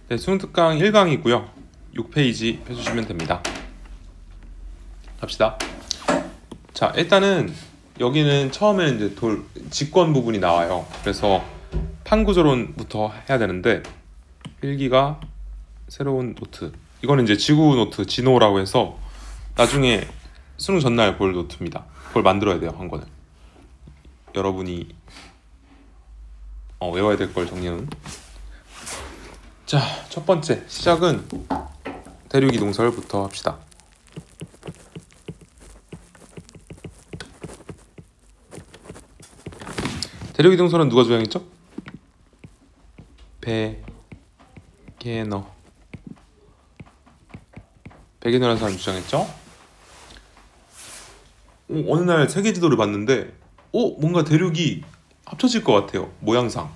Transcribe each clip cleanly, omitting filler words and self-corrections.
네, 수능 특강 1강이고요. 6페이지 펴주시면 됩니다. 갑시다. 자, 일단은 여기는 처음에는 이제 직권 부분이 나와요. 그래서 판구조론부터 해야 되는데, 필기가 새로운 노트. 이거는 이제 지구 노트, 지노라고 해서 나중에 수능 전날 볼 노트입니다. 그걸 만들어야 돼요, 한 권을. 여러분이 외워야 될 걸 정리는. 자, 첫 번째 시작은 대륙이동설부터 합시다. 대륙이동설은 누가 주장했죠? 베게너라는 사람이 주장했죠? 어느 날 세계 지도를 봤는데 뭔가 대륙이 합쳐질 것 같아요, 모양상.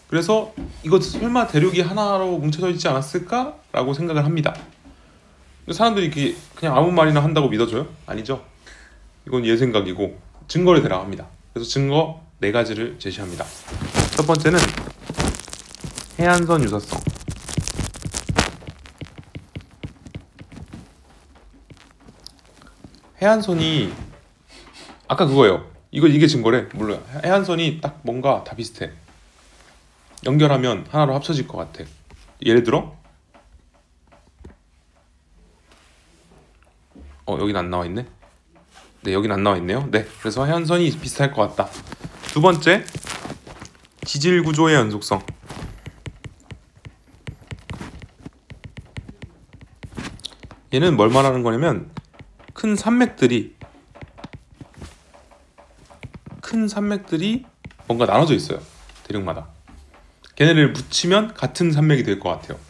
그래서 이거 설마 대륙이 하나로 뭉쳐져 있지 않았을까? 라고 생각을 합니다. 사람들이 이렇게 그냥 아무 말이나 한다고 믿어줘요? 아니죠. 이건 얘 생각이고 증거를 대라고 합니다. 그래서 증거 4가지를 제시합니다. 첫 번째는 해안선 유사성. 해안선이 아까 그거예요. 이게 증거래. 물론 해안선이 딱 뭔가 다 비슷해. 연결하면 하나로 합쳐질 것 같아. 예를 들어 여긴 안 나와 있네. 네, 여긴 안 나와 있네요. 네, 그래서 해안선이 비슷할 것 같다. 두 번째, 지질 구조의 연속성. 얘는 뭘 말하는 거냐면 큰 산맥들이 뭔가 나눠져 있어요, 대륙마다. 걔네를 붙이면 같은 산맥이 될 것 같아요.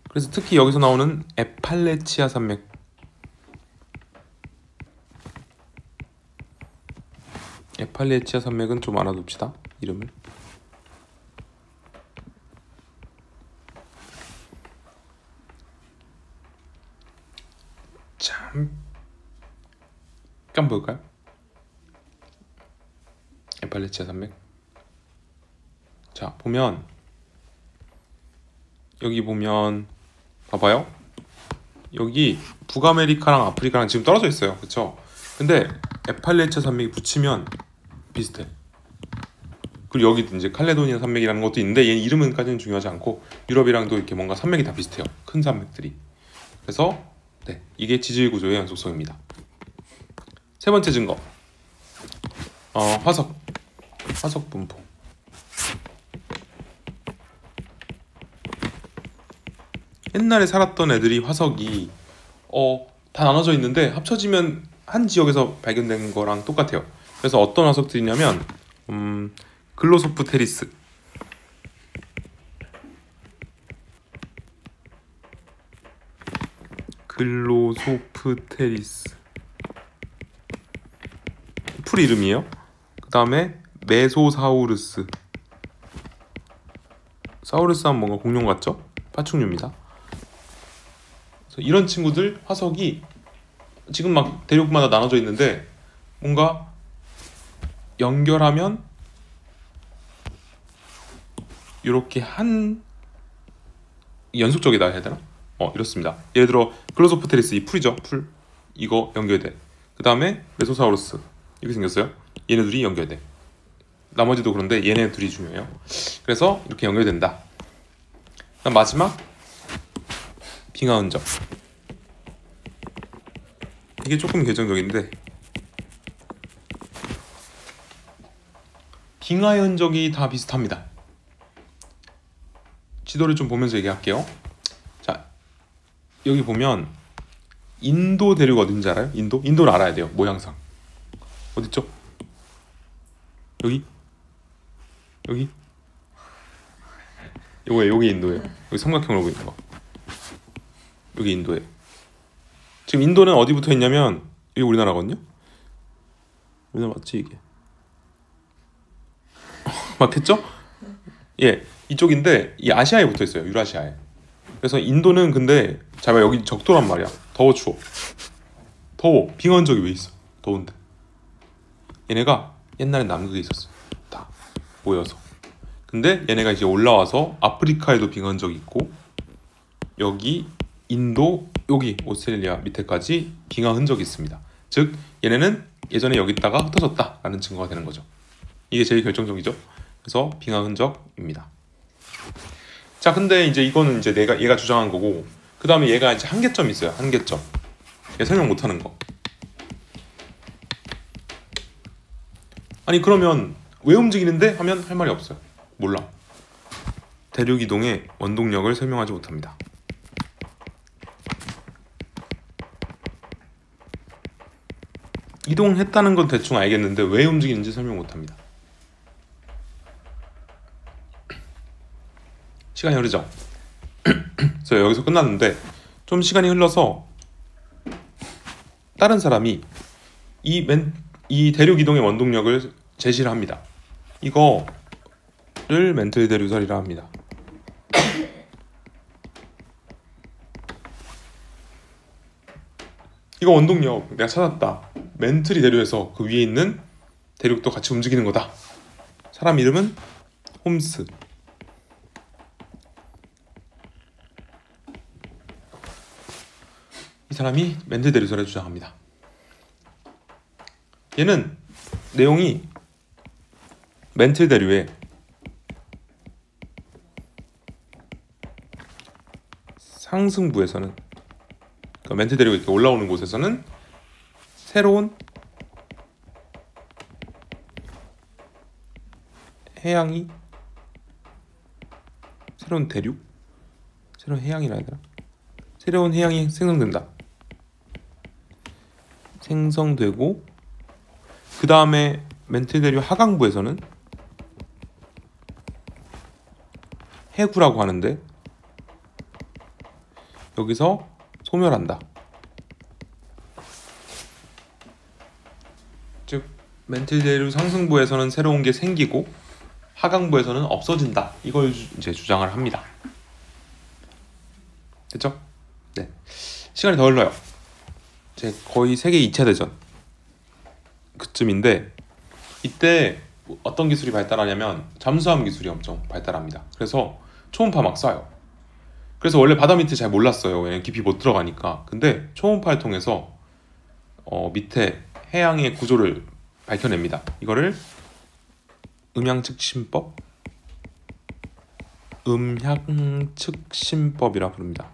그래서 특히 여기서 나오는 에팔레치아 산맥, 에팔레치아 산맥은 좀 알아둡시다, 이름을. 잠깐 볼까요? 에팔레치아 산맥. 자, 보면 여기 보면 봐봐요. 여기 북아메리카랑 아프리카랑 지금 떨어져 있어요, 그쵸? 근데 에팔레치아 산맥이 붙이면 비슷해. 그리고 여기 이제 칼레도니아 산맥이라는 것도 있는데 얘 이름은까지는 중요하지 않고 유럽이랑도 이렇게 뭔가 산맥이 다 비슷해요, 큰 산맥들이. 그래서 네, 이게 지질 구조의 연속성입니다. 세 번째 증거, 화석 분포. 옛날에 살았던 애들이 화석이 다 나눠져 있는데 합쳐지면 한 지역에서 발견된 거랑 똑같아요. 그래서 어떤 화석들이냐면 글로소프테리스, 풀 이름이에요. 그 다음에 메소사우루스. 사우루스 하면 뭔가 공룡 같죠? 파충류입니다. 그래서 이런 친구들 화석이 지금 막 대륙마다 나눠져 있는데 뭔가 연결하면 이렇게 한 연속적이다 해야 되나? 이렇습니다. 예를 들어 글로소프테리스, 이 풀이죠, 풀. 이거 연결돼. 그 다음에 메소사우루스 이렇게 생겼어요. 얘네 둘이 연결돼. 나머지도 그런데 얘네 둘이 중요해요. 그래서 이렇게 연결된다. 그다음 마지막, 빙하 흔적. 이게 조금 결정적인데 빙하의 흔적이 다 비슷합니다. 지도를 좀 보면서 얘기할게요. 자, 여기 보면 인도 대륙 어딘지 알아요? 인도를 알아야 돼요, 모양상. 어딨죠? 여기 여기 인도예요. 여기 삼각형으로 보이는 거, 여기 인도예요. 지금 인도는 어디 붙어 있냐면 여기 우리나라거든요. 우리나라 맞지 이게? 맞겠죠? 예, 이쪽인데 이 아시아에 붙어 있어요, 유라시아에. 그래서 인도는 근데 잘 봐, 여기 적도란 말이야. 더워, 추워? 더워. 빙하 흔적이 왜 있어? 더운데. 얘네가 옛날에 남극에 있었어요, 다 모여서. 근데 얘네가 이제 올라와서 아프리카에도 빙하 흔적이 있고 여기 인도, 여기 오스트레일리아 밑에까지 빙하 흔적이 있습니다. 즉 얘네는 예전에 여기 있다가 흩어졌다 라는 증거가 되는 거죠. 이게 제일 결정적이죠. 그래서 빙하 흔적입니다. 자, 근데 이제 이거는 이제 얘가 주장한 거고, 그 다음에 얘가 이제 한계점이 있어요. 한계점. 얘 설명 못하는 거. 아니 그러면 왜 움직이는데? 하면 할 말이 없어요. 몰라. 대륙 이동의 원동력을 설명하지 못합니다. 이동했다는 건 대충 알겠는데 왜 움직이는지 설명 못합니다. 시간이 흐르죠. 그래서 여기서 끝났는데 좀 시간이 흘러서 다른 사람이 이 대륙 이동의 원동력을 제시를 합니다. 이거를 멘틀 대류설이라 합니다. 이거 원동력 내가 찾았다. 멘틀이 대류해서 그 위에 있는 대륙도 같이 움직이는 거다. 사람 이름은 홈스. 이 사람이 멘틀 대류설에 주장합니다. 얘는 내용이 멘틀 대류의 상승부에서는, 그러니까 멘틀 대류가 이렇게 올라오는 곳에서는 새로운 해양이, 새로운 대륙? 새로운 해양이라 해야 되나? 새로운 해양이 생성된다. 생성되고 그 다음에 멘틀 대류 하강부에서는 해구라고 하는데 여기서 소멸한다. 즉 멘틀 대류 상승부에서는 새로운 게 생기고 하강부에서는 없어진다. 이걸 이제 주장을 합니다. 됐죠? 네. 시간이 더 흘러요. 이제 거의 세계 2차 대전 그쯤인데 이때 어떤 기술이 발달하냐면 잠수함 기술이 엄청 발달합니다. 그래서 초음파 막 쏴요. 그래서 원래 바다 밑에 잘 몰랐어요. 왜냐면 깊이 못 들어가니까. 근데 초음파를 통해서 밑에 해양의 구조를 밝혀냅니다. 이거를 음향측심법이라 부릅니다.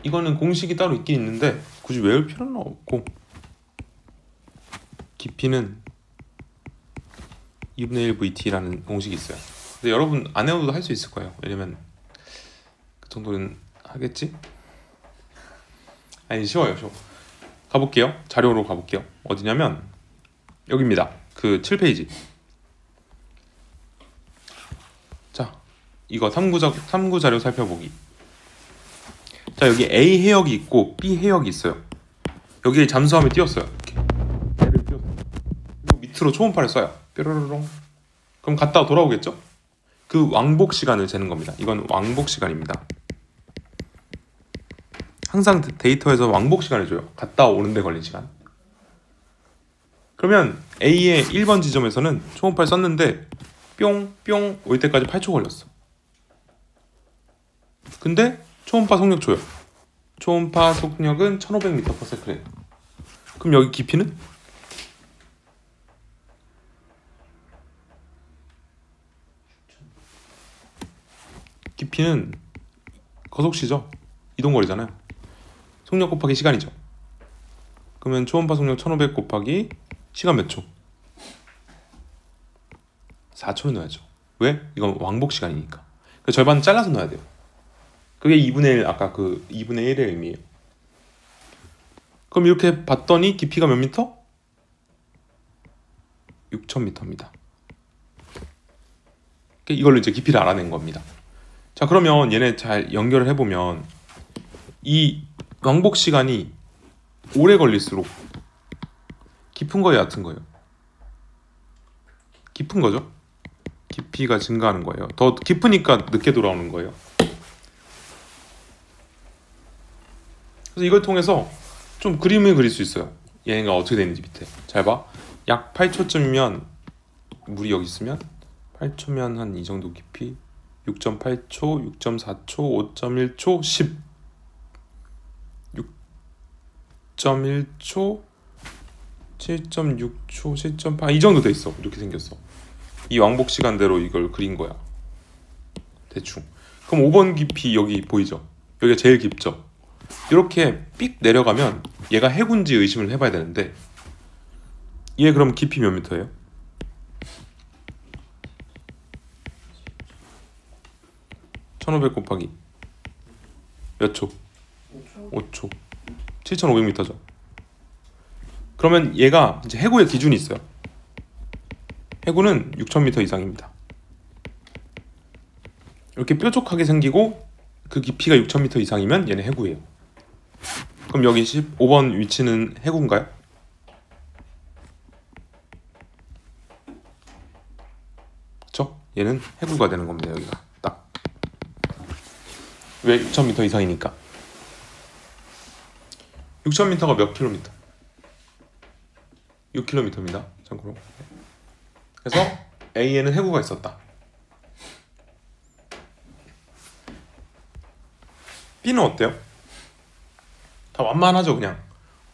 이거는 공식이 따로 있긴 있는데 굳이 외울 필요는 없고, 깊이는 2분의 1 VT라는 공식이 있어요. 근데 여러분 안 외워도 할 수 있을 거예요. 왜냐면 그 정도는 하겠지? 아니 쉬워요. 가볼게요. 자료로 가볼게요. 어디냐면 여기입니다. 그 7페이지. 자, 이거 탐구 자료 살펴보기. 자, 여기 A 해역이 있고 B 해역이 있어요. 여기에 잠수함이 띄었어요. 이렇게 배를 띄었어요. 그리고 밑으로 초음파를 쏴요. 뾰로로롱. 그럼 갔다 돌아오겠죠? 그 왕복 시간을 재는 겁니다. 이건 왕복 시간입니다. 항상 데이터에서 왕복 시간을 줘요. 갔다 오는데 걸린 시간. 그러면 A의 1번 지점에서는 초음파를 쐈는데 뿅뿅 올 때까지 8초 걸렸어. 근데 초음파 속력 줘요. 초음파 속력은 1500m/s래요. 그럼 여기 깊이는? 깊이는 거속시죠. 이동거리잖아요. 속력 곱하기 시간이죠. 그러면 초음파 속력 1500 곱하기 시간 몇 초? 4초를 넣어야죠. 왜? 이건 왕복 시간이니까. 그 절반 잘라서 넣어야 돼요. 그게 2분의 1, 아까 그 2분의 1의 의미예요. 그럼 이렇게 봤더니 깊이가 몇 미터? 6000m입니다. 이걸로 이제 깊이를 알아낸 겁니다. 자, 그러면 얘네 잘 연결을 해보면 이 왕복 시간이 오래 걸릴수록 깊은 거예요, 얕은 거예요? 깊은 거죠? 깊이가 증가하는 거예요. 더 깊으니까 늦게 돌아오는 거예요. 그래서 이걸 통해서 좀 그림을 그릴 수 있어요. 얘가 어떻게 되는지 밑에 잘 봐. 약 8초쯤이면 물이 여기 있으면 8초면 한 이 정도 깊이 6.8초, 6.4초, 5.1초, 10 6.1초 7.6초, 7.8 이 정도 돼 있어. 이렇게 생겼어. 이 왕복 시간대로 이걸 그린 거야. 대충. 그럼 5번 깊이 여기 보이죠? 여기가 제일 깊죠? 이렇게 삑 내려가면 얘가 해군지 의심을 해봐야 되는데 얘 그럼 깊이 몇 미터예요? 1500 곱하기 몇 초? 5초 7500m죠. 그러면 얘가 이제 해구의 기준이 있어요. 해구는 6000m 이상입니다. 이렇게 뾰족하게 생기고 그 깊이가 6000m 이상이면 얘는 해구예요. 그럼 여기 15번 위치는 해구인가요? 그쵸? 얘는 해구가 되는 겁니다. 여기가 딱. 왜 6000m 이상이니까. 6000m가 몇 킬로미터? 6km입니다. 참고로. 그래서 A에는 해구가 있었다. B는 어때요? 다 완만하죠. 그냥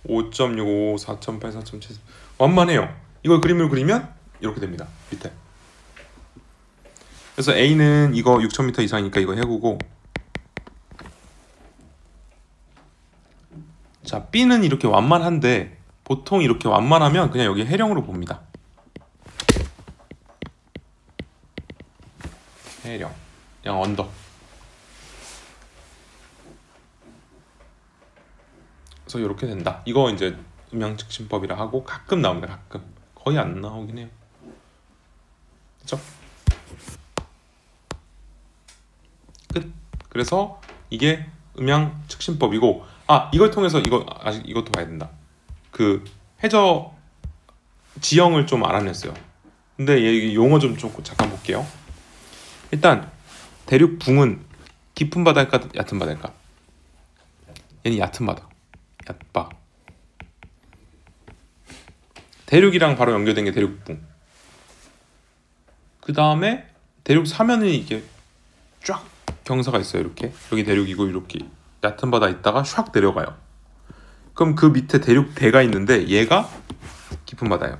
5.65, 4.8, 4.7 완만해요. 이걸 그림을 그리면 이렇게 됩니다. 밑에. 그래서 A는 이거 6000m 이상이니까 이거 해구고, 자 B는 이렇게 완만한데 보통 이렇게 완만하면 그냥 여기 해령으로 봅니다. 해령, 그냥 언덕. 그래서 이렇게 된다. 이거 이제 음양측신법이라 하고 가끔 나옵니다. 가끔. 거의 안 나오긴 해요. 그렇죠? 끝. 그래서 이게 음양측신법이고, 아 이걸 통해서 이거 아직 이것도 봐야 된다. 그 해저 지형을 좀 알아냈어요. 근데 얘 용어 좀 잠깐 볼게요. 일단 대륙 붕은 깊은 바다일까 얕은 바다일까? 얘는 얕은 바다. 얕바. 대륙이랑 바로 연결된 게 대륙붕. 그 다음에 대륙 사면이 이게 쫙 경사가 있어요. 이렇게 여기 대륙이고 이렇게 얕은 바다 있다가 샥 내려가요. 그럼 그 밑에 대륙대가 있는데 얘가 깊은 바다예요.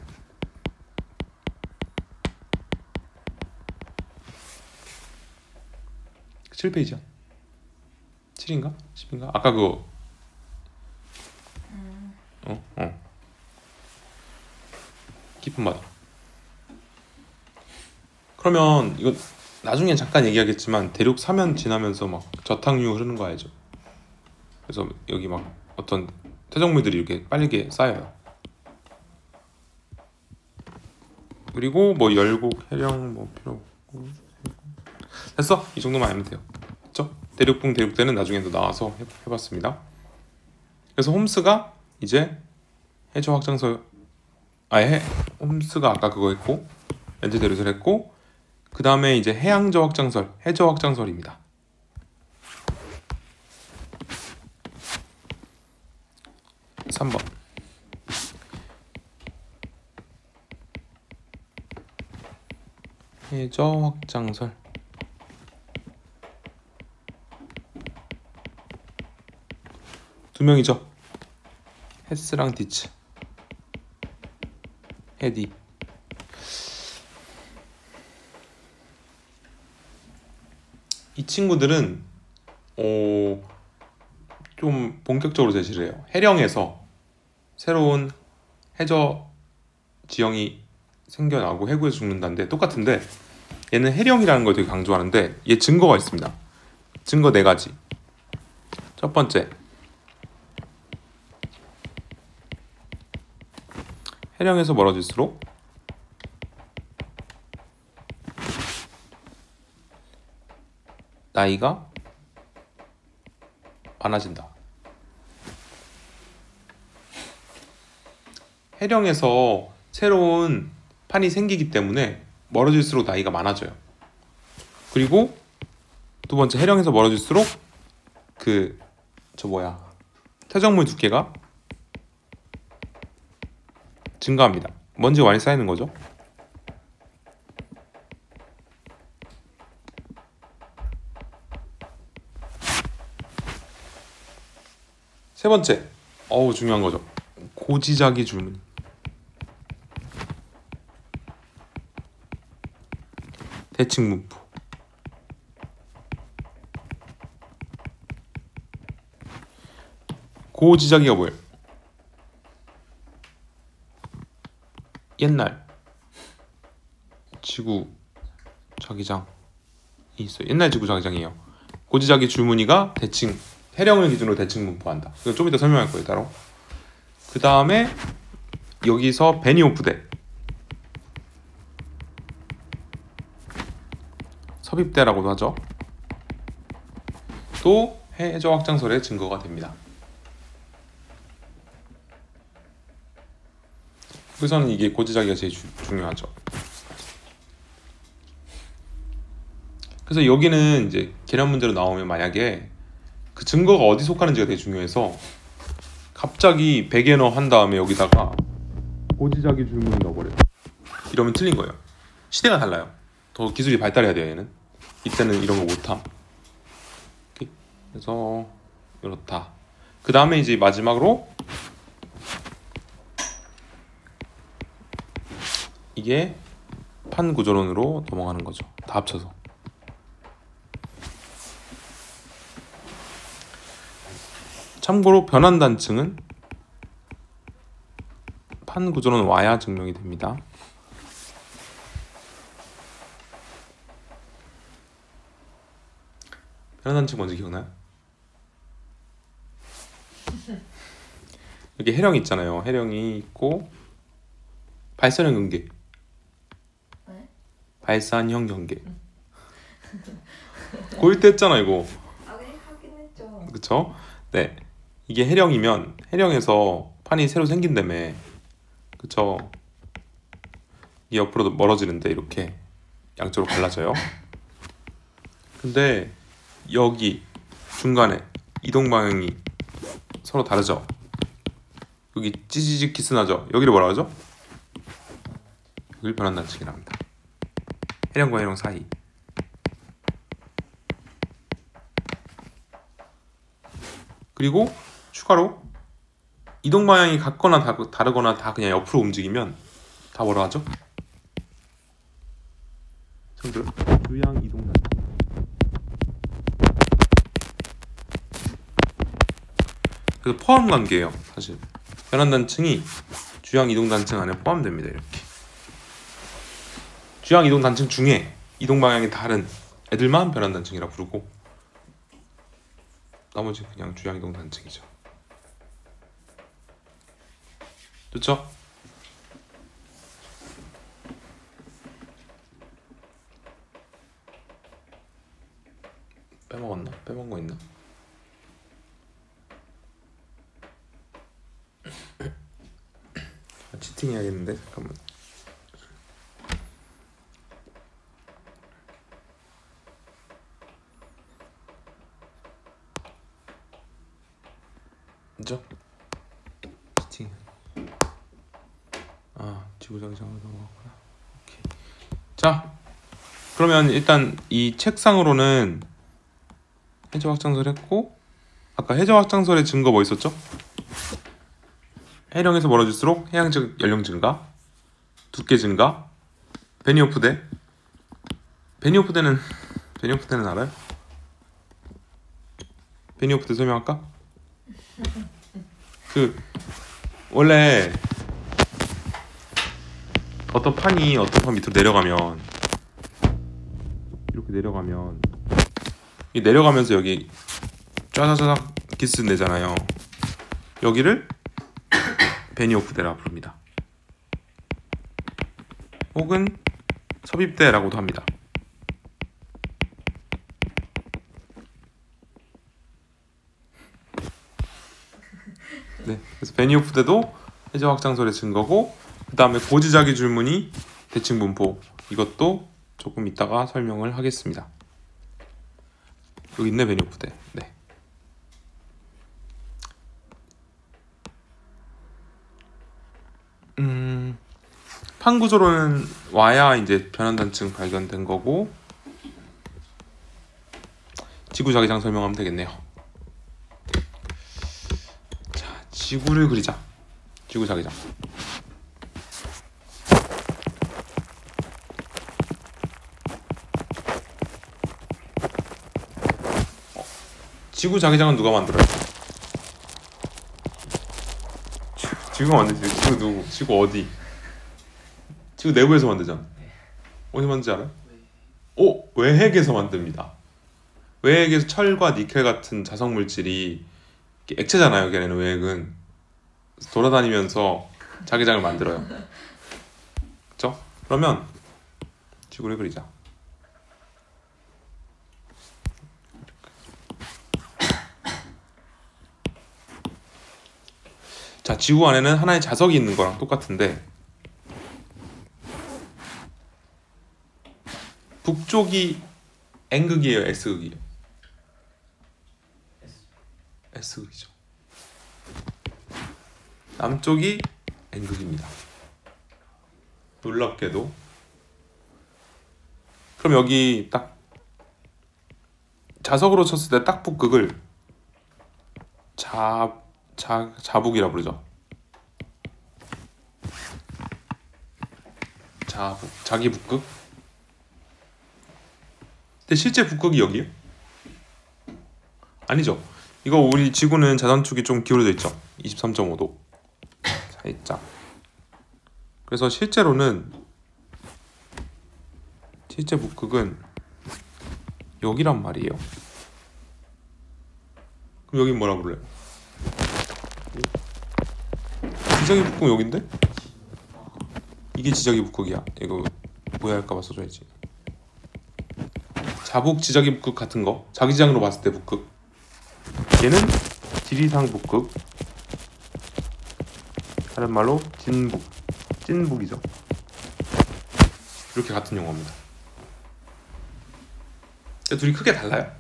7페이지야. 7인가? 10인가? 아까 그거 깊은 바다. 그러면 이거 나중에 잠깐 얘기하겠지만 대륙 사면 지나면서 막 저탕류 흐르는 거 알죠? 그래서 여기 막 어떤 퇴적물들이 이렇게 빨리게 쌓여요. 그리고 뭐 열국, 해령 뭐 필요 없고. 됐어? 이 정도만 알면 돼요. 그쵸? 대륙붕, 대륙대는 나중에도 나와서 해봤습니다. 그래서 홈스가 이제 해저 확장설, 홈스가 아까 그거 했고 렌즈 대류설 했고, 그 다음에 이제 해양저 확장설, 해저 확장설입니다. (3번) 해저 확장설. 두 명이죠. 헤스랑 디츠. 헤디. 이 친구들은 좀 본격적으로 제시를 해요. 해령에서 새로운 해저 지형이 생겨나고 해구에서 죽는다는데 똑같은데, 얘는 해령이라는 걸 되게 강조하는데 얘 증거가 있습니다. 증거 4가지. 첫 번째, 해령에서 멀어질수록 나이가 많아진다. 해령에서 새로운 판이 생기기 때문에 멀어질수록 나이가 많아져요. 그리고 두 번째, 해령에서 멀어질수록 퇴적물 두께가 증가합니다. 먼지가 많이 쌓이는 거죠. 세 번째, 중요한 거죠. 고지자기 줄무늬. 대칭 문법. 고지자기가 뭐예요? 옛날 지구 자기장이 있어요. 옛날 지구 자기장이에요. 고지자기 줄무늬가 대칭, 해령을 기준으로 대칭 분포한다. 이거 좀 이따 설명할 거예요, 따로. 그 다음에 여기서 베니오프대, 섭입대라고도 하죠. 또 해저 확장설의 증거가 됩니다. 그래서는 이게 고지자기가 제일 중요하죠. 그래서 여기는 이제 계량 문제로 나오면 만약에 그 증거가 어디 속하는지가 되게 중요해서 갑자기 백예너 한 다음에 여기다가 고지자기 줄무늬 넣어버려요. 이러면 틀린 거예요. 시대가 달라요. 더 기술이 발달해야 돼요. 얘는 이때는 이런 거 못함. 그래서 이렇다. 그 다음에 이제 마지막으로 이게 판구조론으로 넘어가는 거죠. 다 합쳐서. 참고로 변환단층은 판구조론 와야 증명이 됩니다. 변환단층 뭔지 기억나요? 여기 해령 있잖아요. 해령이 있고 발산형 경계. 네? 발산형 경계. 고1 때 했잖아 이거. 아, 그래 하긴 했죠. 그쵸? 네. 이게 해령이면 해령에서 판이 새로 생긴다며. 그쵸? 이 옆으로 멀어지는데 이렇게 양쪽으로 갈라져요. 근데 여기 중간에 이동 방향이 서로 다르죠? 여기 찌지직 기스나죠? 여기를 뭐라 하죠? 여기를 변환단층이라 합니다. 해령과 해령 사이. 그리고 추가로 이동 방향이 같거나 다르거나 다 그냥 옆으로 움직이면 다 뭐라 하죠? 참고로 주양 이동 단층. 그래서 포함 관계예요. 사실 변환단층이 주양 이동 단층 안에 포함됩니다. 이렇게 주양 이동 단층 중에 이동 방향이 다른 애들만 변환단층이라 부르고 나머지 그냥 주양 이동 단층이죠. 좋죠? 빼먹었나? 빼먹은 거 있나? 치팅 해야겠는데 잠깐만. 그죠? 치팅. 지구자기장으로 넘어갔구나. 오케이. 자, 그러면 일단 이 책상으로는 해저 확장설 했고, 아까 해저 확장설의 증거 뭐 있었죠? 해령에서 멀어질수록 해양적 연령 증가, 두께 증가, 베니오프대. 베니오프대는 알아요? 베니오프대 설명할까? 원래 어떤 판이 어떤 판 밑으로 내려가면 이렇게 내려가면 이 내려가면서 여기 짜자자작 기스 내잖아요. 여기를 베니오프대라 부릅니다. 혹은 섭입대라고도 합니다. 네, 그래서 베니오프대도 해저 확장설의 증거고, 그 다음에 고지자기 줄무늬 대칭 분포, 이것도 조금 이따가 설명을 하겠습니다. 여기 있네, 베니오프대. 네. 판 구조로는 와야 이제 변환단층 발견된 거고 지구 자기장 설명하면 되겠네요. 자, 지구를 그리자. 지구 자기장. 지구 자기장은 누가 만들어요? 지구가 만들지. 지구 누구? 지구 어디? 지구 내부에서 만들잖아. 어디 만들지 알아요? 외핵에서 만듭니다. 외핵에서 철과 니켈 같은 자석 물질이 액체잖아요. 걔네는 외핵은 돌아다니면서 자기장을 만들어요. 그렇죠? 그러면 지구를 그리자. 자, 지구 안에는 하나의 자석이 있는 거랑 똑같은데 북쪽이 N극이에요, S극이에요? S극이죠. 남쪽이 N극입니다. 놀랍게도. 그럼 여기 딱 자석으로 쳤을 때 딱 북극을 자북이라 부르죠. 자북, 자기 북극. 근데 실제 북극이 여기요? 아니죠. 이거 우리 지구는 자전축이 좀 기울어져 있죠. 23.5도 살짝. 그래서 실제로는 실제 북극은 여기란 말이에요. 그럼 여긴 뭐라 부를래요? 지정이 북극 여긴데? 이게 지정이 북극이야. 이거 오해할까봐 써줘야지. 자북, 지정이 북극 같은 거. 자기장으로 봤을 때 북극. 얘는 지리상 북극. 다른 말로 진북, 찐북이죠. 이렇게 같은 용어입니다. 둘이 크게 달라요?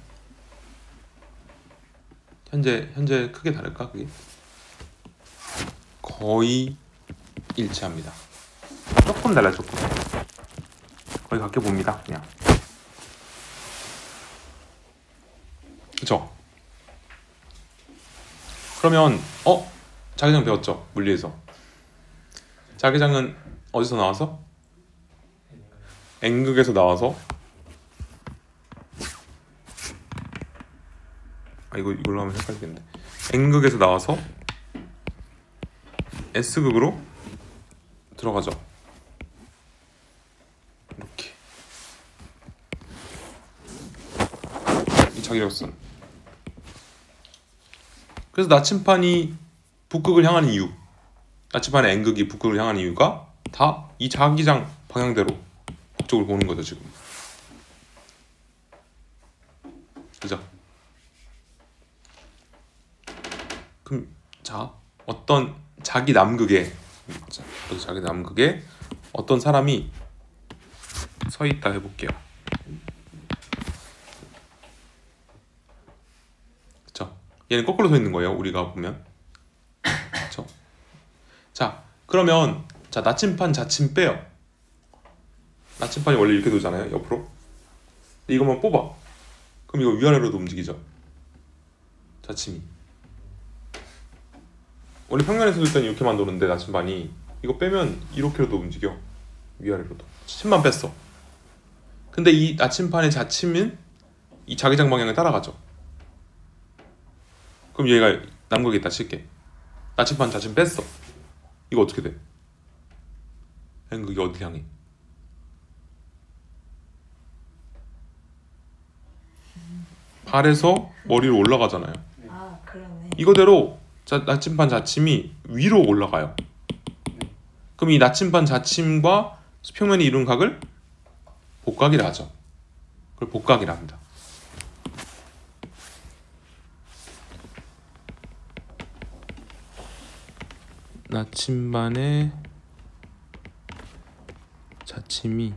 현재 크게 다를까 그게? 거의 일치합니다. 조금 달라요, 조금. 거의 같게 봅니다, 그냥. 그쵸? 그러면 자기장 배웠죠? 물리에서. 자기장은 어디서 나와서? N극에서 나와서 이걸로 하면 헷갈리겠네. N극에서 나와서 S극으로 들어가죠. 이렇게 이 자기력선. 그래서 나침반이 북극을 향하는 이유, 나침반의 N극이 북극을 향하는 이유가 다 이 자기장 방향대로 북쪽을 보는 거죠 지금. 그죠? 그럼 자, 어떤 자기 남극에 어떤 사람이 서 있다 해볼게요. 그쵸? 얘는 거꾸로 서 있는 거예요. 우리가 보면. 그쵸? 자, 그러면 자, 나침반 자침 빼요. 나침반이 원래 이렇게 도잖아요. 옆으로. 근데 이것만 뽑아. 그럼 이거 위아래로도 움직이죠. 자침이. 원래 평면에서 볼 때는 이렇게만 도는데 나침반이 이거 빼면 이렇게로도 움직여. 위아래로도. 침만 뺐어. 근데 이 나침반의 자침은 이 자기장 방향을 따라가죠. 그럼 얘가 남극에 있다 칠게. 나침반 자침 뺐어. 이거 어떻게 돼? N극이 어디 향해? 발에서 머리로 올라가잖아요. 아, 그러네. 이거대로 나침반 자침이 위로 올라가요. 그럼 이 나침반 자침과 수평면이 이룬 각을 복각이라 하죠. 그걸 복각이라 합니다. 나침반의 자침이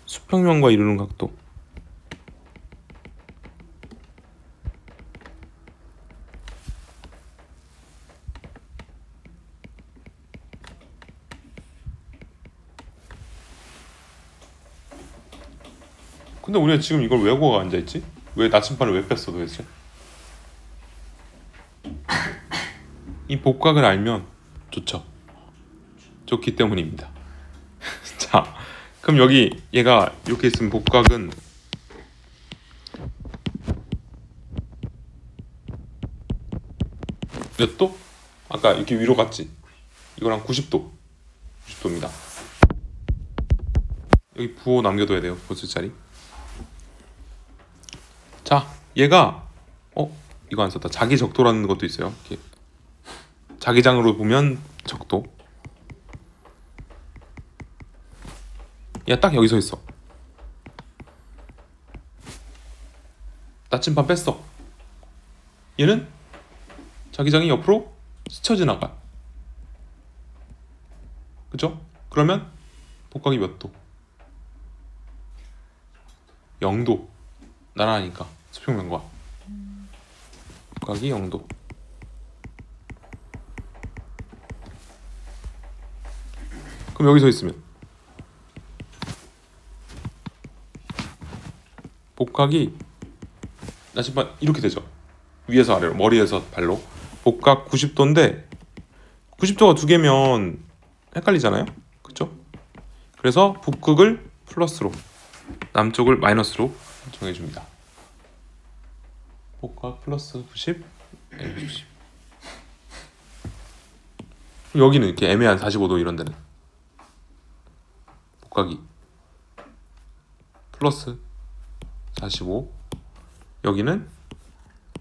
수평면과 이루는 각도. 근데 우리가 지금 이걸 왜 구하고 앉아있지? 왜 나침반을 왜 뺐어 도대체? 이 복각을 알면 좋죠. 좋기 때문입니다. 자, 그럼 여기 얘가 이렇게 있으면 복각은 몇 도? 아까 이렇게 위로 갔지? 이거랑 90도 90도입니다. 여기 부호 남겨둬야 돼요. 보수자리. 자, 얘가 이거 안 썼다. 자기 적도라는 것도 있어요. 이렇게 자기장으로 보면 적도. 얘가 딱 여기 서 있어. 나침반 뺐어. 얘는 자기장이 옆으로 스쳐 지나가. 그죠? 그러면 복각이 몇 도? 0도. 나란하니까 수평면과 복각이 0도. 그럼 여기 서 있으면 복각이 나침반 이렇게 되죠. 위에서 아래로, 머리에서 발로. 복각 90도인데 90도가 두 개면 헷갈리잖아요. 그쵸? 그래서 북극을 플러스로, 남쪽을 마이너스로 정해줍니다. 복각 플러스 90, L 90. 여기는 이렇게 애매한 45도 이런 데는 복각이 플러스 45, 여기는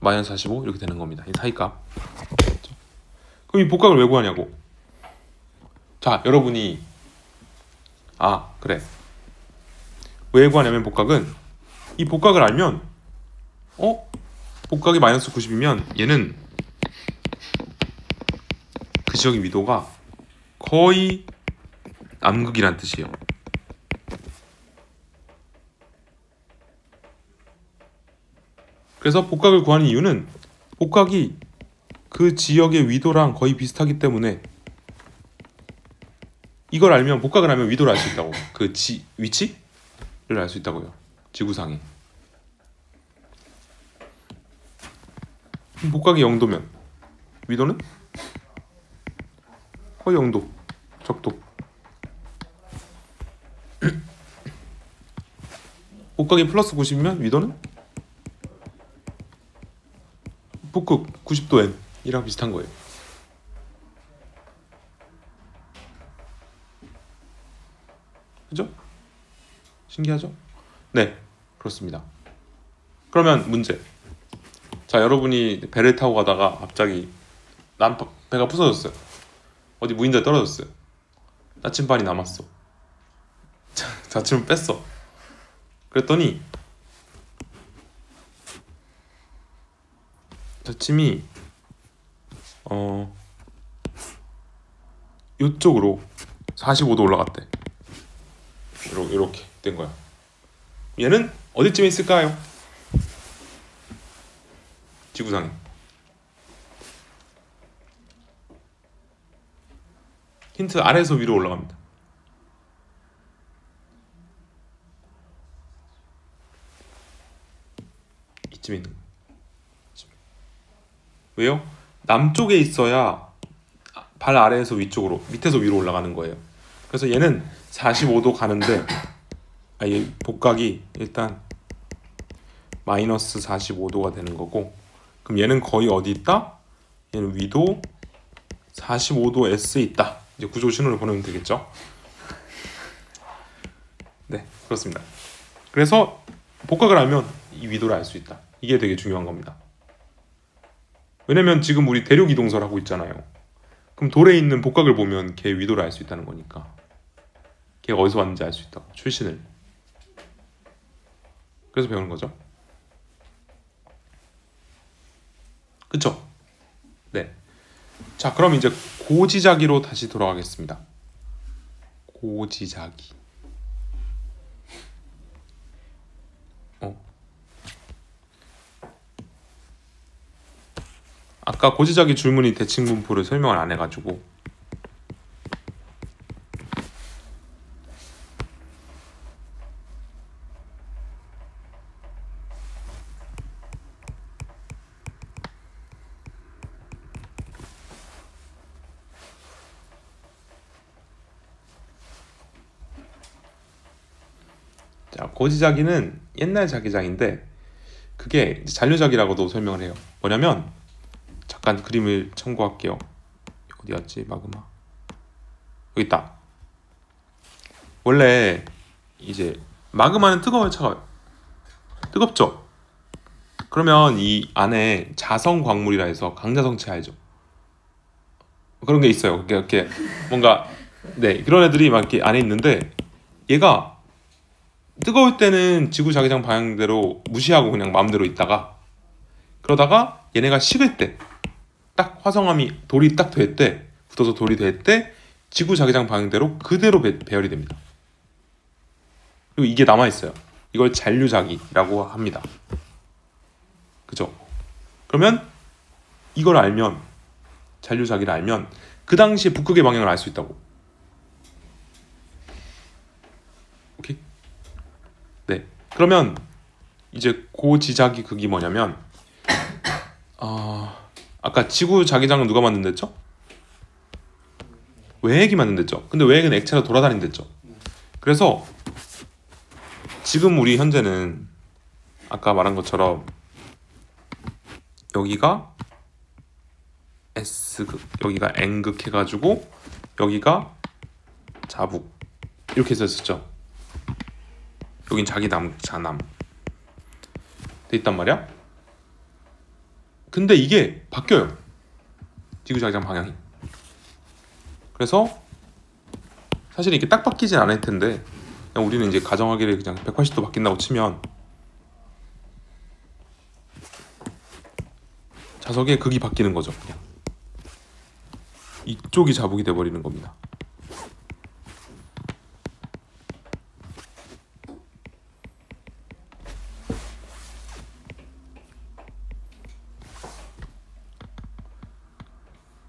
마이너스 45 이렇게 되는 겁니다. 이 사이값. 그럼 이 복각을 왜 구하냐고. 자, 여러분이 그래. 왜 구하냐면 복각은 이 복각을 알면 복각이 마이너스 90이면 얘는 그 지역의 위도가 거의 남극이란 뜻이에요. 그래서 복각을 구하는 이유는 복각이 그 지역의 위도랑 거의 비슷하기 때문에 이걸 알면, 복각을 알면 위도를 알 수 있다고. 그 위치를 알 수 있다고요. 지구상에. 복각이 0도면 위도는 거의 0도. 적도. 복각이 플러스 90이면 위도는 북극 90도 N이랑 비슷한 거예요. 그죠? 신기하죠? 네, 그렇습니다. 그러면 문제. 자, 여러분이 배를 타고 가다가 갑자기 배가 부서졌어요. 어디 무인도에 떨어졌어요. 나침반이 남았어. 나침을 뺐어. 그랬더니 나침이 이쪽으로 45도 올라갔대. 이렇게 된 거야. 얘는 어디쯤에 있을까요? 지구상에. 힌트, 아래에서 위로 올라갑니다. 이쯤에 있는 거예요. 왜요? 남쪽에 있어야 발 아래에서 위쪽으로, 밑에서 위로 올라가는 거예요. 그래서 얘는 45도 가는데 얘 복각이 일단 마이너스 45도가 되는 거고, 그럼 얘는 거의 어디 있다? 얘는 위도 45도 S에 있다. 이제 구조 신호를 보내면 되겠죠? 네, 그렇습니다. 그래서 복각을 알면 이 위도를 알 수 있다. 이게 되게 중요한 겁니다. 왜냐면 지금 우리 대륙 이동설 하고 있잖아요. 그럼 돌에 있는 복각을 보면 걔 위도를 알 수 있다는 거니까. 걔가 어디서 왔는지 알 수 있다고. 출신을. 그래서 배우는 거죠. 그쵸? 네. 자, 그럼 이제 고지자기로 다시 돌아가겠습니다. 고지자기. 아까 고지자기 줄무늬 대칭 분포를 설명을 안 해가지고 자, 고지자기는 옛날 자기장인데 그게 이제 잔류자기라고도 설명을 해요. 뭐냐면 잠깐 그림을 참고할게요. 어디 갔지? 마그마. 여기 있다. 원래 이제 마그마는 뜨거워요, 차가워요? 뜨겁죠? 그러면 이 안에 자성 광물이라 해서 강자성체 알죠? 그런 게 있어요. 이렇게 뭔가 네 그런 애들이 막 이렇게 안에 있는데 얘가 뜨거울 때는 지구 자기장 방향대로 무시하고 그냥 마음대로 있다가 그러다가 얘네가 식을 때 딱 화성암이 돌이 딱 될 때 붙어서 돌이 될 때 지구 자기장 방향대로 그대로 배열이 됩니다. 그리고 이게 남아 있어요. 이걸 잔류자기라고 합니다. 그죠? 그러면 이걸 알면 잔류자기를 알면 그 당시에 북극의 방향을 알 수 있다고. 오케이? 네. 그러면 이제 고지자기 극이 뭐냐면 아까 지구 자기장은 누가 만든댔죠? 외핵이 만든댔죠. 근데 외핵은 액체로 돌아다닌댔죠. 그래서 지금 우리 현재는 아까 말한 것처럼 여기가 S극, 여기가 N극 해가지고 여기가 자북 이렇게 썼었죠. 여긴 자기남, 자남 돼 있단 말이야. 근데 이게 바뀌어요. 지구 자기장 방향이. 그래서 사실 이렇게 딱 바뀌진 않을 텐데 그냥 우리는 이제 가정하기를 그냥 180도 바뀐다고 치면 자석의 극이 바뀌는 거죠. 그냥 이쪽이 자북이 돼버리는 겁니다.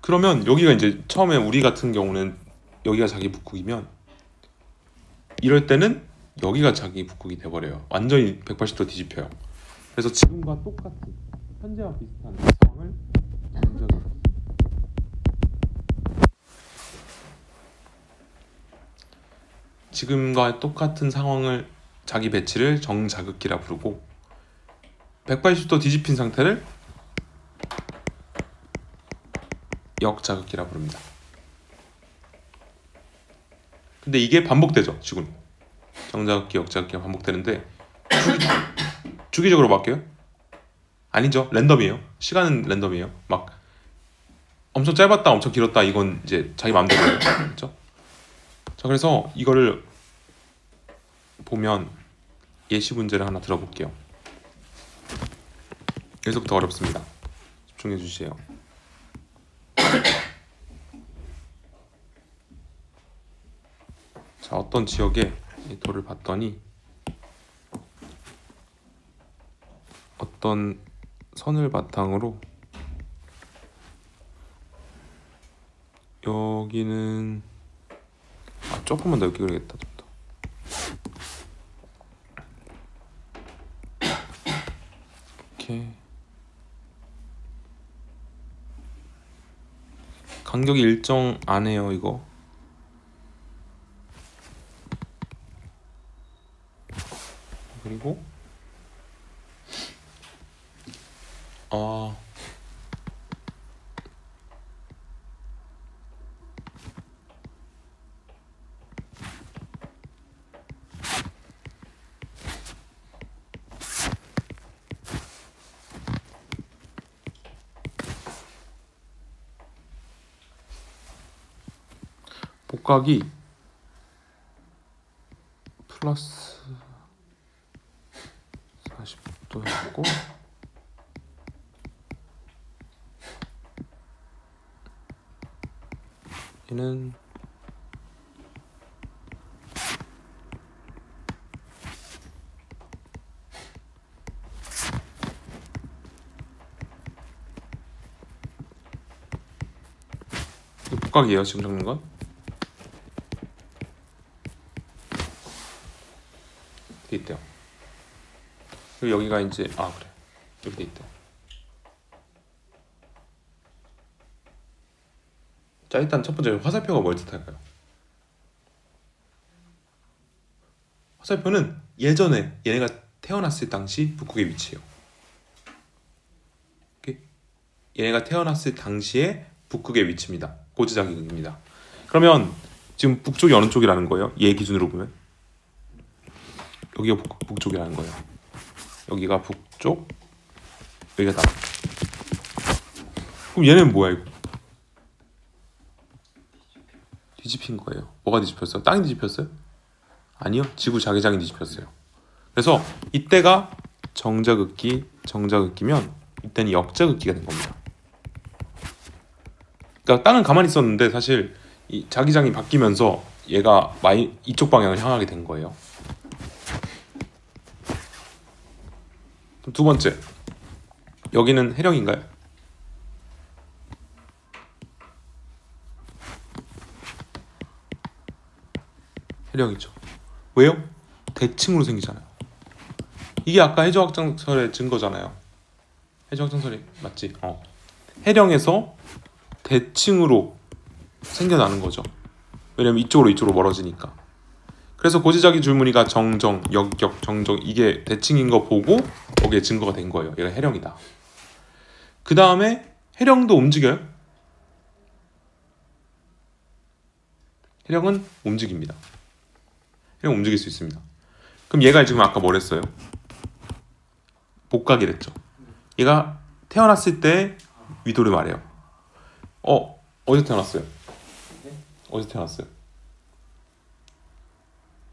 그러면 여기가 이제 처음에 우리 같은 경우는 여기가 자기 북극이면 이럴 때는 여기가 자기 북극이 돼버려요. 완전히 180도 뒤집혀요. 그래서 지금과 똑같은 현재와 비슷한 상황을 지금과 똑같은 상황을 자기 배치를 정자극기라 부르고 180도 뒤집힌 상태를 역자극기라 부릅니다. 근데 이게 반복되죠. 지금 정자극기, 역자극기가 반복되는데 주기적으로 바뀌어요? 아니죠. 랜덤이에요. 시간은 랜덤이에요. 막 엄청 짧았다, 엄청 길었다 이건 이제 자기 마음대로예요. 그렇죠? 자, 그래서 이거를 보면 예시 문제를 하나 들어볼게요. 여기서부터 어렵습니다. 집중해 주세요. 자, 어떤 지역에 이 돌을 봤더니 어떤 선을 바탕으로 여기는 조금만 넓게 그리겠다. 좀 더. 이렇게 간격이 일정 안 해요. 이거 그리고 복각이 플러스 40도였고 얘는 복각이에요. 지금 적는 건 돼 있대요. 그리고 여기가 이제 그래 여기 돼 있대. 자, 일단 첫 번째 화살표가 뭘 뜻할까요? 화살표는 예전에 얘네가 태어났을 당시 북극의 위치예요. 오케이? 얘네가 태어났을 당시의 북극의 위치입니다. 고지자기극입니다. 그러면 지금 북쪽이 어느 쪽이라는 거예요? 얘 기준으로 보면 여기가 북쪽이라는 거예요. 여기가 북쪽, 여기가 남. 그럼 얘는 뭐야 이거? 뒤집힌 거예요. 뭐가 뒤집혔어요? 땅이 뒤집혔어요? 아니요, 지구 자기장이 뒤집혔어요. 그래서 이때가 정자극기면 이때는 역자극기가 된 겁니다. 그러니까 땅은 가만히 있었는데 사실 이 자기장이 바뀌면서 얘가 이쪽 방향을 향하게 된 거예요. 두 번째, 여기는 해령인가요? 해령이죠. 왜요? 대칭으로 생기잖아요. 이게 아까 해저확장설의 증거잖아요. 해저확장설이 맞지? 해령에서 대칭으로 생겨나는 거죠. 왜냐면 이쪽으로 멀어지니까. 그래서 고지자기 줄무늬가 정정, 역역, 정정 이게 대칭인 거 보고 거기에 증거가 된 거예요. 얘가 해령이다. 그 다음에 해령도 움직여요? 해령은 움직입니다. 해령 움직일 수 있습니다. 그럼 얘가 지금 아까 뭐랬어요? 복각이랬죠. 얘가 태어났을 때 위도를 말해요. 어디서 태어났어요? 어디서 태어났어요?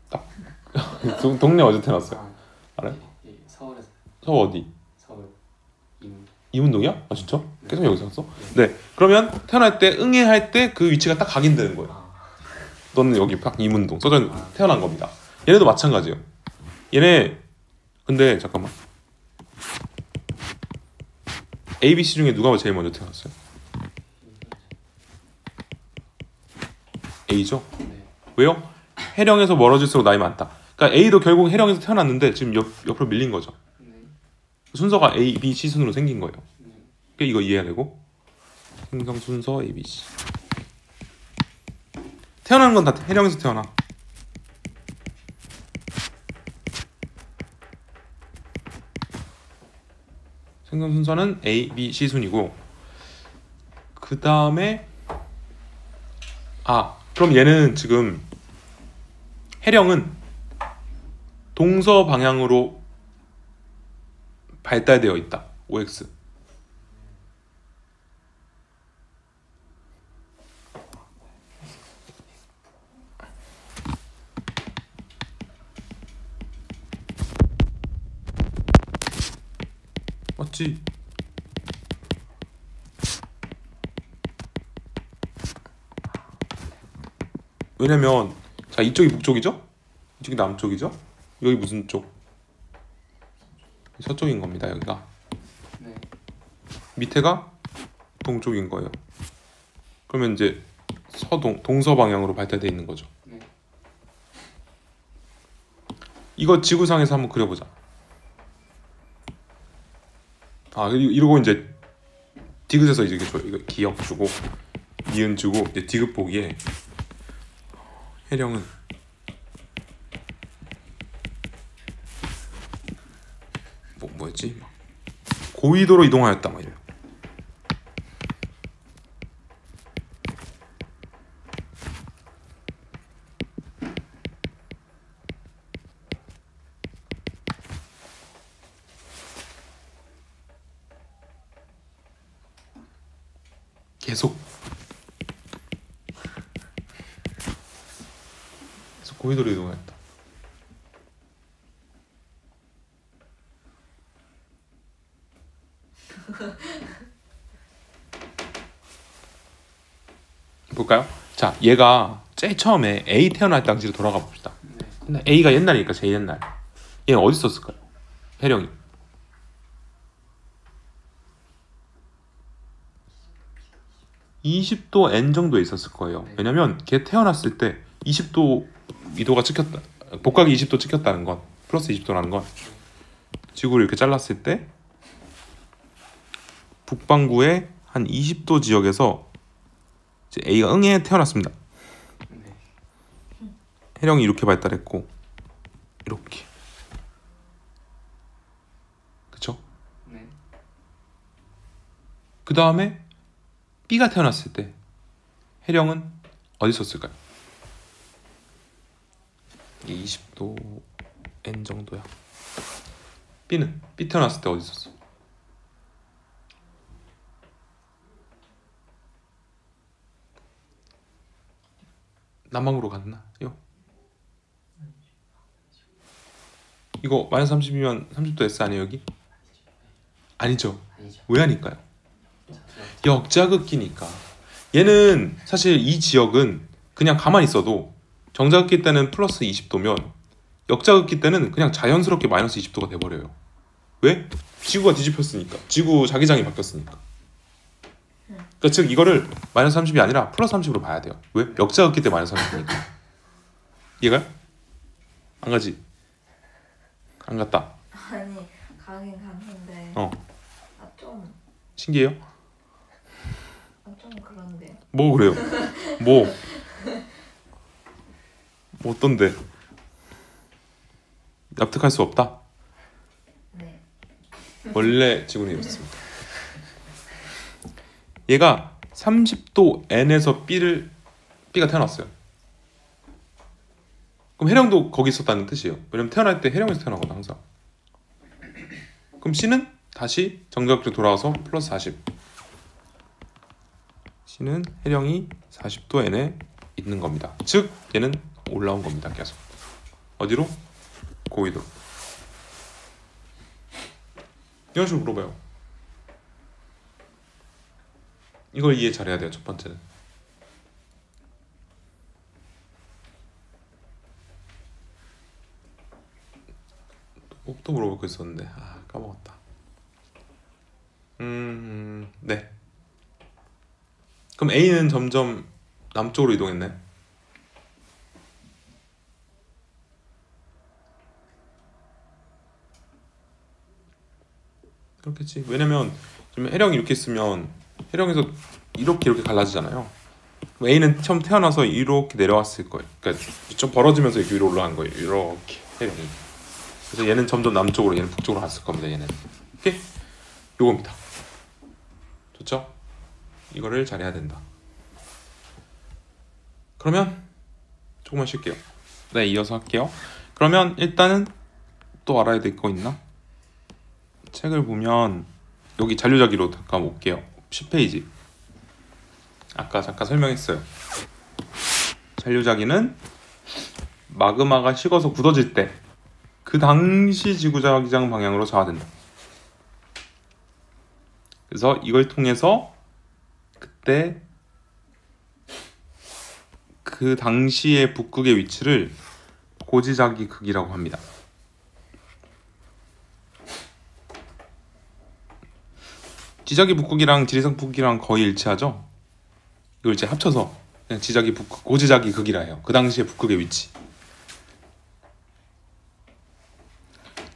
딱 동네 어디서 태어났어요? 알아요? 서울에서. 서울 어디? 서울 이문동이야? 아 진짜? 계속 여기서 샀어? 네. 그러면 태어날 때 응애할 때 그 위치가 딱 각인되는 거예요. 너는 여기 딱 이문동 써져 태어난 겁니다. 얘네도 마찬가지예요. 얘네 근데 잠깐만. A, B, C 중에 누가 제일 먼저 태어났어요? A죠? 네. 왜요? 해령에서 멀어질수록 나이 많다. 그러니까 A도 결국 해령에서 태어났는데 지금 옆으로 밀린 거죠. 네. 순서가 A, B, C 순으로 생긴 거예요. 네. 그러니까 이거 이해해야 되고 생성 순서 A, B, C. 태어나는 건 다 해령에서 태어나. 생성 순서는 A, B, C 순이고 그 다음에 그럼 얘는 지금 해령은 동서 방향으로 발달되어 있다. OX. 맞지? 왜냐면 자 이쪽이 북쪽이죠? 이쪽이 남쪽이죠? 여기 무슨 쪽? 서쪽인 겁니다. 여기가 네. 밑에가 동쪽인 거예요. 그러면 이제 동서 방향으로 발달되어 있는 거죠. 네. 이거 지구상에서 한번 그려보자. 이러고 이제 디귿에서 이제 줘요. 이거 기역 주고 니은 주고 이제 디귿 보기에 해령은 뭐였지? 고위도로 이동하였다 막 이래요. 계속 고위도로 이동하였다. 볼까요? 자, 얘가 제일 처음에 A 태어날 당시로 돌아가 봅시다. 네. 근데 A가 옛날이니까 제일 옛날. 얘는 어디 있었을까요? 해령이. 20도 N 정도에 있었을 거예요. 왜냐면 걔 태어났을 때 20도 위도가 찍혔다. 복각이 20도 찍혔다는 건 플러스 20도라는 건 지구를 이렇게 잘랐을 때 북반구의 한 20도 지역에서 이제 A가 응에 태어났습니다. 네. 해령이 이렇게 발달했고 이렇게. 그쵸? 네. 그 다음에 B가 태어났을 때 해령은 어디 있었을까요? 이게 20도 N 정도야. B는 B 태어났을 때 어디 있었어? 남방으로 갔나요? 이거 마이너스 30이면 30도 S 아니에요 여기? 아니죠. 아니죠. 왜 아닐까요? 역자극기니까. 얘는 사실 이 지역은 그냥 가만히 있어도 정자극기 때는 플러스 20도면 역자극기 때는 그냥 자연스럽게 마이너스 20도가 돼버려요. 왜? 지구가 뒤집혔으니까. 지구 자기장이 바뀌었으니까. 그러니까 즉 이거를 마이너스 30이 아니라 플러스 30으로 봐야 돼요. 왜? 역자극기 때 마이너스 30이니까. 이해가요? 안 가지? 안 갔다. 아니 가긴 갔는데 어. 좀 신기해요? 좀 그런데요. 뭐 그래요? 뭐 어떤데? 납득할 수 없다? 네. 원래 지구는 이렇습니다. 얘가 30도 N에서 B가 태어났어요. 그럼 해령도 거기 있었다는 뜻이에요. 왜냐면 태어날 때 해령에서 태어나거든 항상. 그럼 C는 다시 정자극기로 돌아와서 플러스 40. C는 해령이 40도 N에 있는 겁니다. 즉 얘는 올라온 겁니다. 계속. 어디로? 고위도. 이런 식으로 물어봐요. 이걸 이해 잘해야 돼요. 첫 번째는. 또 물어볼 거 있었는데 까먹었다. 네. 그럼 A는 점점 남쪽으로 이동했네. 그렇겠지. 왜냐면 지금 해령이 이렇게 있으면 해령에서 이렇게 갈라지잖아요. 그럼 A는 처음 태어나서 이렇게 내려왔을 거예요. 그러니까 좀 벌어지면서 이렇게 위로 올라간 거예요. 이렇게 해령이. 그래서 얘는 점점 남쪽으로, 얘는 북쪽으로 갔을 겁니다. 얘는. 오케이? 요겁니다. 좋죠? 이거를 잘해야 된다. 그러면 조금만 쉴게요. 네, 이어서 할게요. 그러면 일단은 또 알아야 될 거 있나? 책을 보면 여기 잔류자기로 잠깐 올게요. 10페이지. 아까 잠깐 설명했어요. 잔류자기는 마그마가 식어서 굳어질 때 그 당시 지구자기장 방향으로 좌화된다. 그래서 이걸 통해서 그때 그 당시의 북극의 위치를 고지자기 극이라고 합니다. 지자기 북극이랑 지리산 북극이랑 거의 일치하죠? 이걸 이제 합쳐서 그냥 지자기 북극, 고지자기 극이라 해요. 그 당시의 북극의 위치.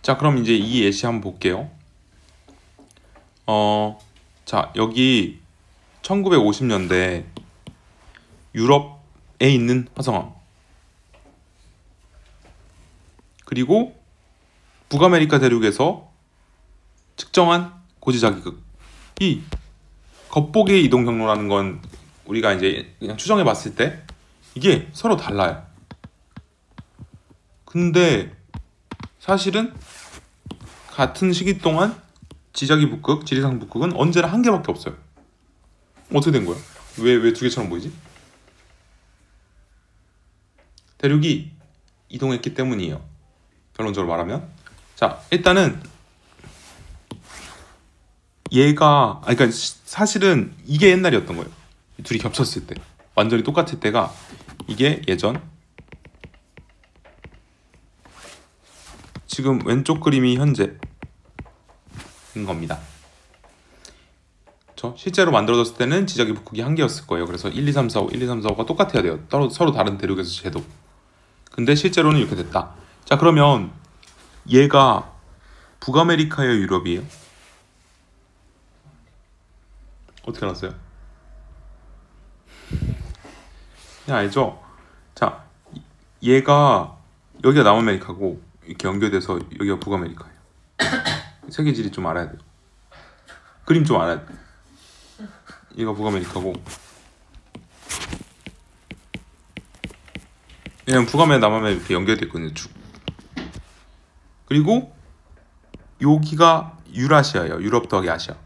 자, 그럼 이제 이 예시 한번 볼게요. 자, 여기 1950년대 유럽에 있는 화성암, 그리고 북아메리카 대륙에서 측정한 고지자기극이 겉보기의 이동 경로라는 건 우리가 이제 그냥 추정해 봤을 때 이게 서로 달라요. 근데 사실은 같은 시기 동안 지자기 북극, 지리산 북극은 언제나 한 개밖에 없어요. 어떻게 된 거야? 왜 두 개처럼 보이지? 대륙이 이동했기 때문이에요. 결론적으로 말하면. 자, 일단은 얘가 그러니까 사실은 이게 옛날이었던 거예요. 둘이 겹쳤을 때 완전히 똑같을 때가 이게 예전, 지금 왼쪽 그림이 현재인 겁니다. 실제로 만들어졌을 때는 지자기 북극이 한 개였을 거예요. 그래서 1, 2, 3, 4, 5, 1, 2, 3, 4, 5가 똑같아야 돼요. 서로 다른 대륙에서 재도. 근데 실제로는 이렇게 됐다. 자, 그러면 얘가 북아메리카예요, 유럽이에요? 어떻게 알았어요? 그냥 알죠? 자, 얘가 여기가 남아메리카고 이렇게 연결돼서 여기가 북아메리카예요. 세계지리 좀 알아야 돼요. 그림 좀 알아야 돼. 얘가 북아메리카고, 왜냐면 북아메리카 남아메리카 이렇게 연결돼 있거든요. 쭉. 그리고 여기가 유라시아예요. 유럽 더하기 아시아.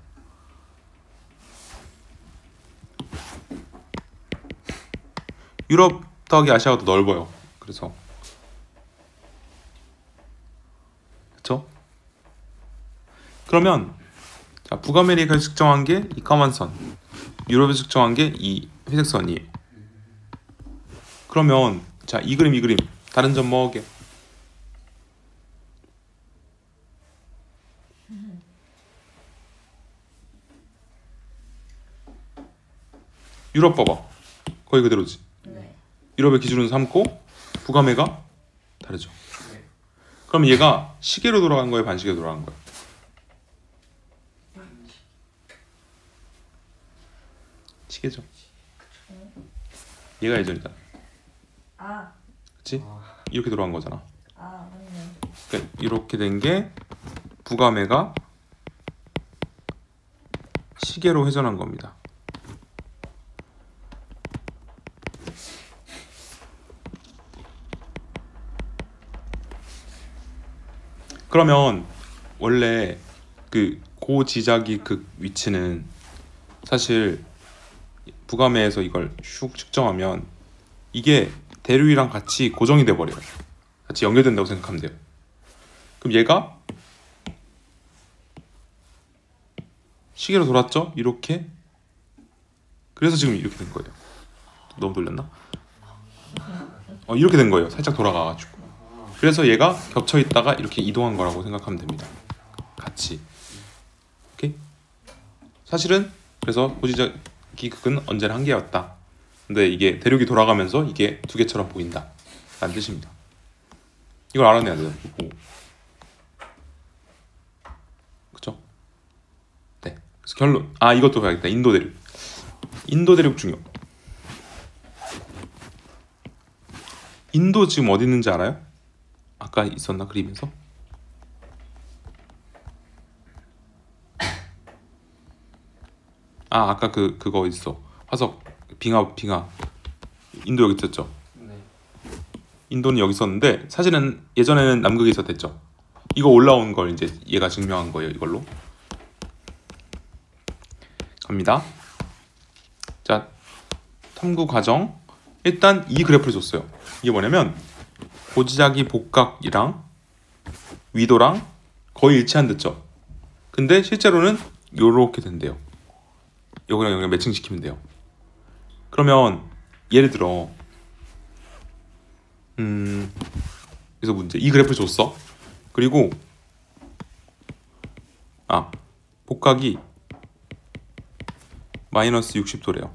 유럽 더하기 아시아가 더 넓어요. 그래서 그렇죠? 그러면 자, 북아메리카를 측정한 게 이 까만 선, 유럽을 측정한 게 이 회색 선이에요. 그러면 자, 이 그림 다른 점 뭐게? 유럽 봐봐. 거의 그대로지. 네. 유럽의 기준은 삼고 북아메가 다르죠. 네. 그럼 얘가 시계로 돌아간 거예요, 반시계로 돌아간 거예요? 시계죠. 얘가 예전이잖아. 아, 그렇지? 이렇게 돌아간 거잖아. 아, 맞네. 그러니까 이렇게 된 게 북아메가 시계로 회전한 겁니다. 그러면 원래 그 고지자기 극 위치는 사실 북아메에서 이걸 슉 측정하면 이게 대륙이랑 같이 고정이 돼 버려요. 같이 연결된다고 생각하면 돼요. 그럼 얘가 시계로 돌았죠? 이렇게. 그래서 지금 이렇게 된 거예요. 너무 돌렸나? 이렇게 된 거예요. 살짝 돌아가가지고. 그래서 얘가 겹쳐 있다가 이렇게 이동한 거라고 생각하면 됩니다. 같이. 오케이? 사실은 그래서 고지자기 극은 언제나 한 개였다. 근데 이게 대륙이 돌아가면서 이게 두 개처럼 보인다. 라는 뜻입니다. 이걸 알아내야 돼요. 그쵸? 네. 그래서 결론. 이것도 봐야겠다. 인도 대륙. 인도 대륙 중요. 인도 지금 어디 있는지 알아요? 아까 있었나 그림에서? 아까 그거 있어. 화석 빙하. 인도 여기 있었죠. 네. 인도는 여기 있었는데 사실은 예전에는 남극에 있었댔죠. 이거 올라온 걸 이제 얘가 증명한 거예요. 이걸로 갑니다. 자, 탐구 과정. 일단 이 그래프를 줬어요. 이게 뭐냐면 고지자기 복각이랑 위도랑 거의 일치한댔죠. 근데 실제로는 요렇게 된대요. 요거랑 여기랑 매칭시키면 돼요. 그러면 예를 들어 그래서 문제 이 그래프를 줬어. 그리고 복각이 마이너스 60도래요.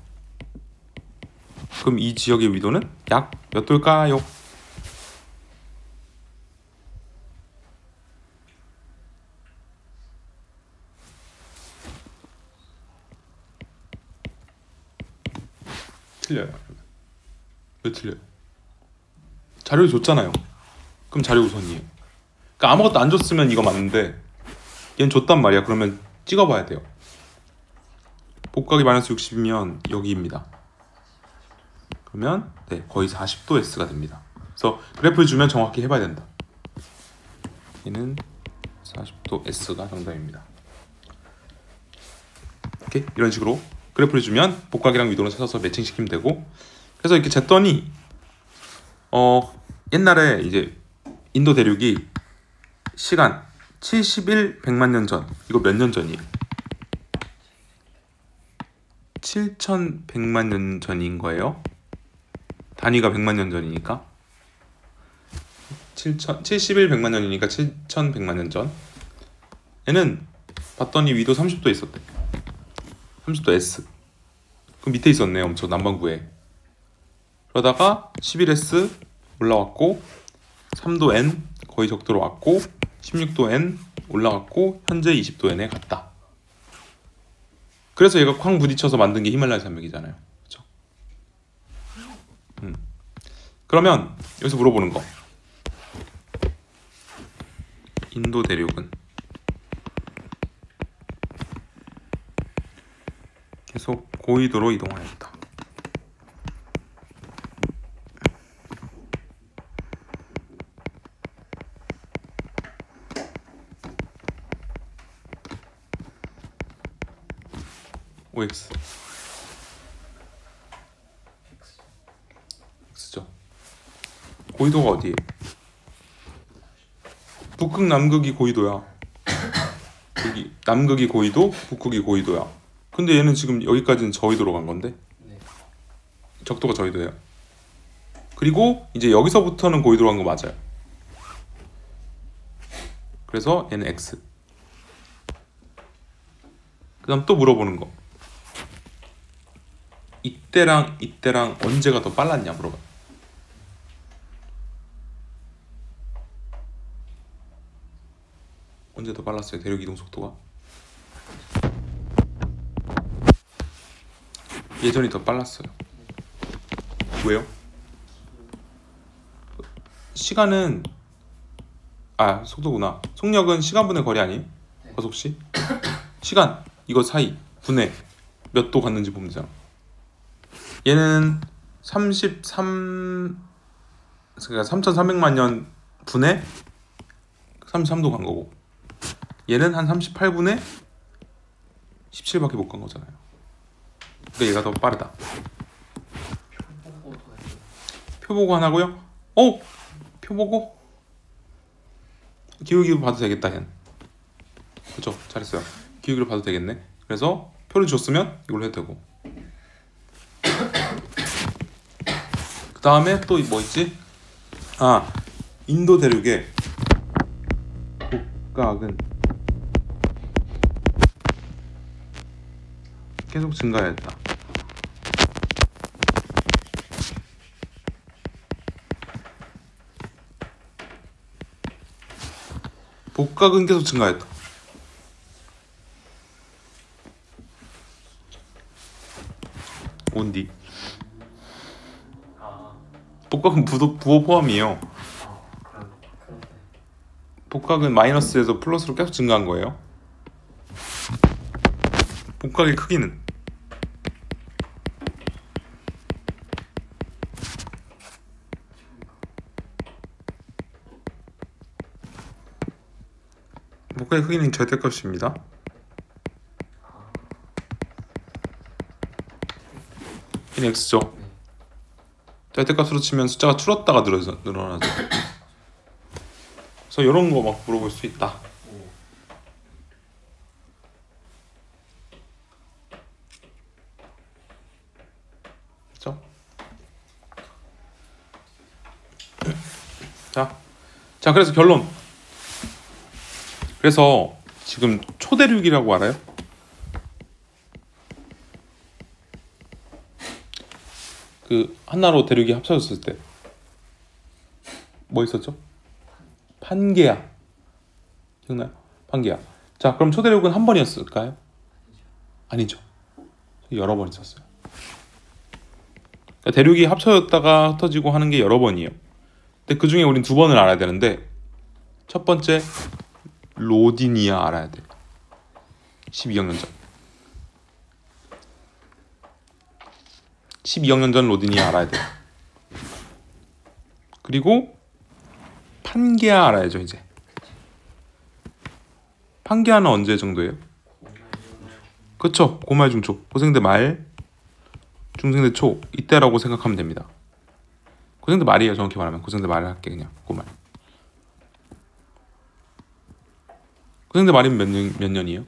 그럼 이 지역의 위도는 약 몇 도일까요? 틀려요. 왜 틀려요? 자료 줬잖아요. 그럼 자료 우선이에요. 그러니까 아무것도 안 줬으면 이거 맞는데 얘는 줬단 말이야. 그러면 찍어봐야 돼요. 복각이 마이너스 60이면 여기입니다. 그러면 네, 거의 40도 S가 됩니다. 그래서 그래프를 주면 정확히 해봐야 된다. 얘는 40도 S가 정답입니다. 오케이? 이런 식으로 그래프를 주면 복각이랑 위도를 찾아서 매칭시키면 되고. 그래서 이렇게 쟀더니 옛날에 이제 인도 대륙이 시간 71 100만 년 전. 이거 몇 년 전이에요? 7100만 년 전인 거예요. 단위가 100만 년 전이니까 71 100만 년이니까 7100만 년 전. 얘는 봤더니 위도 30도 있었대. 30도 S. 그 밑에 있었네. 엄청 남반구에. 그러다가 11S 올라왔고 3도 N 거의 적도로 왔고 16도 N 올라갔고 현재 20도 N에 갔다. 그래서 얘가 쾅 부딪혀서 만든 게 히말라야 산맥이잖아요. 그렇죠? 그러면 여기서 물어보는 거. 인도 대륙은 계속 고緯도로 이동하였다. OX X죠. 고緯도가 어디에? 북극 남극이 고緯도야. 여기 남극이 고緯도, 북극이 고緯도야. 근데 얘는 지금 여기까지는 저緯도로 간 건데 네. 적도가 저緯도예요. 그리고 이제 여기서부터는 고緯도로 간 거 맞아요. 그래서 얘는 X. 그 다음 또 물어보는 거. 이때랑 이때랑 언제가 더 빨랐냐 물어봐. 언제 더 빨랐어요? 대륙 이동 속도가? 예전이 더 빨랐어요. 왜요? 시간은 속도구나. 속력은 시간분의 거리 아니에요? 네. 거속시? 시간 이거 사이 분의 몇 도 갔는지 보면 되잖아. 얘는 그러니까 3,300만 년 분의 33도 간 거고, 얘는 한 38분의 17밖에 못 간 거잖아요. 그러니까 얘가 더 빠르다. 표보고도 해요. 표보고 하나고요? 표보고? 기울기로 봐도 되겠다 얘는. 그쵸? 잘했어요. 기울기로 봐도 되겠네. 그래서 표를 줬으면 이걸로 해도 되고. 그 다음에 또 뭐 있지? 인도 대륙의 복각은 계속 증가했다. 복각은 계속 증가했다. 온디. 복각은 부호 포함이에요. 그런데 복각은 마이너스에서 플러스로 계속 증가한 거예요. 복각의 크기는 복각의 크기는 절대값입니다. 얘는 x죠. 네. 절대값으로 치면 숫자가 줄었다가 늘어나죠. 그래서 이런 거 막 물어볼 수 있다. 오. 그렇죠? 자, 그래서 결론. 그래서 지금 초대륙이라고 알아요? 그 하나로 대륙이 합쳐졌을 때 뭐 있었죠? 판게아. 기억나요? 판게아. 자, 그럼 초대륙은 한 번이었을까요? 아니죠. 여러 번 있었어요. 그러니까 대륙이 합쳐졌다가 흩어지고 하는 게 여러 번이에요. 근데 그 중에 우린 두 번을 알아야 되는데, 첫 번째 로디니아 알아야 돼. 12억 년 전. 12억 년 전 로디니아 알아야 돼. 그리고 판게아 알아야죠. 이제 판게아는 언제 정도예요? 그쵸? 고말 중초. 고생대 말, 중생대 초, 이때라고 생각하면 됩니다. 고생대 말이에요. 정확히 말하면 고생대 말을 할게. 그냥 고말. 고생대 말이면 몇 년이에요?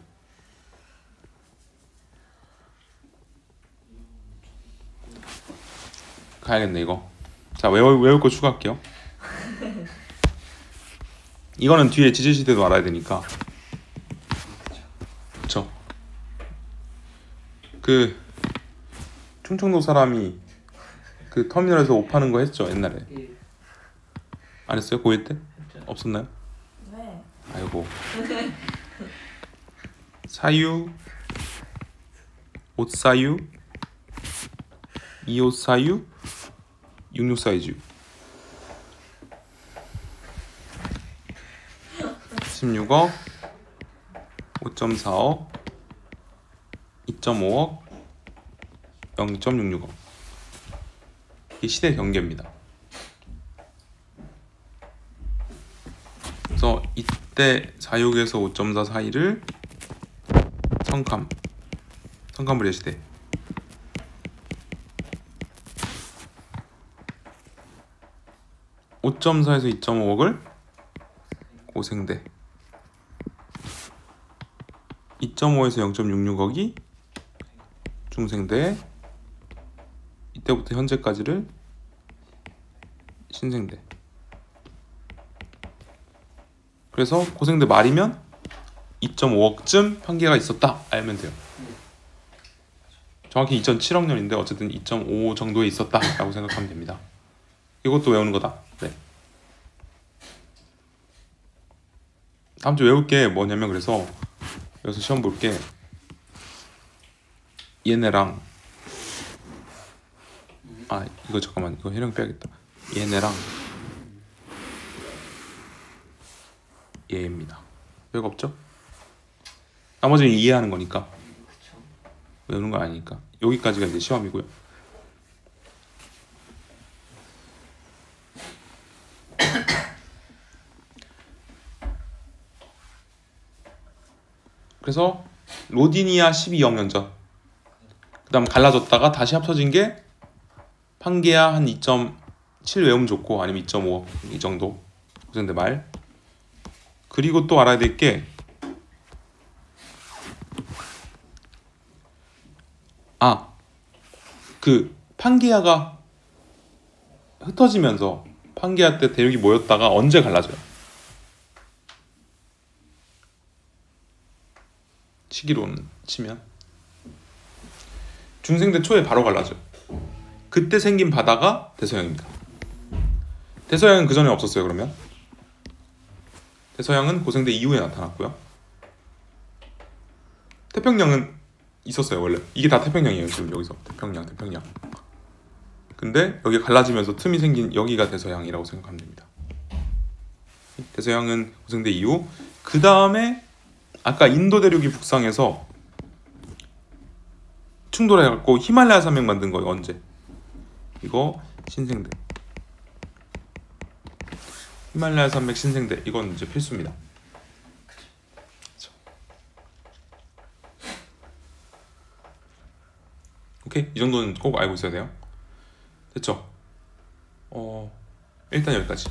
가야겠네 이거. 자, 외울 거 추가할게요. 이거는 뒤에 지질시대도 알아야 되니까. 그쵸. 그 충청도 사람이 그 터미널에서 옷 파는 거 했죠 옛날에. 예. 안 했어요? 고1 때? 했죠. 없었나요? 네. 아이고. 사유, 옷 사유, 이 옷 사유, 66 사이즈. 46억, 5.4억, 2.5억, 0.66억. 이게 시대 경계입니다. 그래서 이때 4.6에서 5.4 사이를 성칸불의 시대. 5.4에서 2.5억을 고생대, 2.5에서 0.66억이 중생대, 이때부터 현재까지를 신생대. 그래서 고생대 말이면 2.5억쯤 판계가 있었다 알면 돼요. 정확히 2007억 년인데 어쨌든 2.5 정도에 있었다라고 생각하면 됩니다. 이것도 외우는 거다. 네. 다음 주 외울 게 뭐냐면, 그래서 여기서 시험 볼 게 얘네랑, 이거 잠깐만, 이거 해령 빼야겠다. 얘네랑 얘입니다. 별거 없죠? 나머지는 이해하는 거니까, 외우는 거 아니니까. 여기까지가 이제 시험이고요. 그래서 로디니아 12억 년 전, 그 다음 갈라졌다가 다시 합쳐진 게 판게아 한 2.7 외우면 좋고, 아니면 2.5 이 정도 고생대 말. 그리고 또 알아야 될 게, 그 판게아가 흩어지면서 판게아 때 대륙이 모였다가 언제 갈라져요? 시기로는 치면 중생대 초에 바로 갈라져요. 그때 생긴 바다가 대서양입니다. 대서양은 그 전에 없었어요. 그러면 대서양은 고생대 이후에 나타났고요. 태평양은 있었어요. 원래 이게 다 태평양이에요. 지금 여기서 태평양. 근데 여기 갈라지면서 틈이 생긴 여기가 대서양이라고 생각하면 됩니다. 대서양은 고생대 이후. 그 다음에 아까 인도 대륙이 북상해서 충돌해갖고 히말라야 산맥 만든 거예요. 언제? 이거 신생대. 히말라야 산맥 신생대. 이건 이제 필수입니다. 오케이, 이 정도는 꼭 알고 있어야 돼요. 됐죠? 일단 여기까지.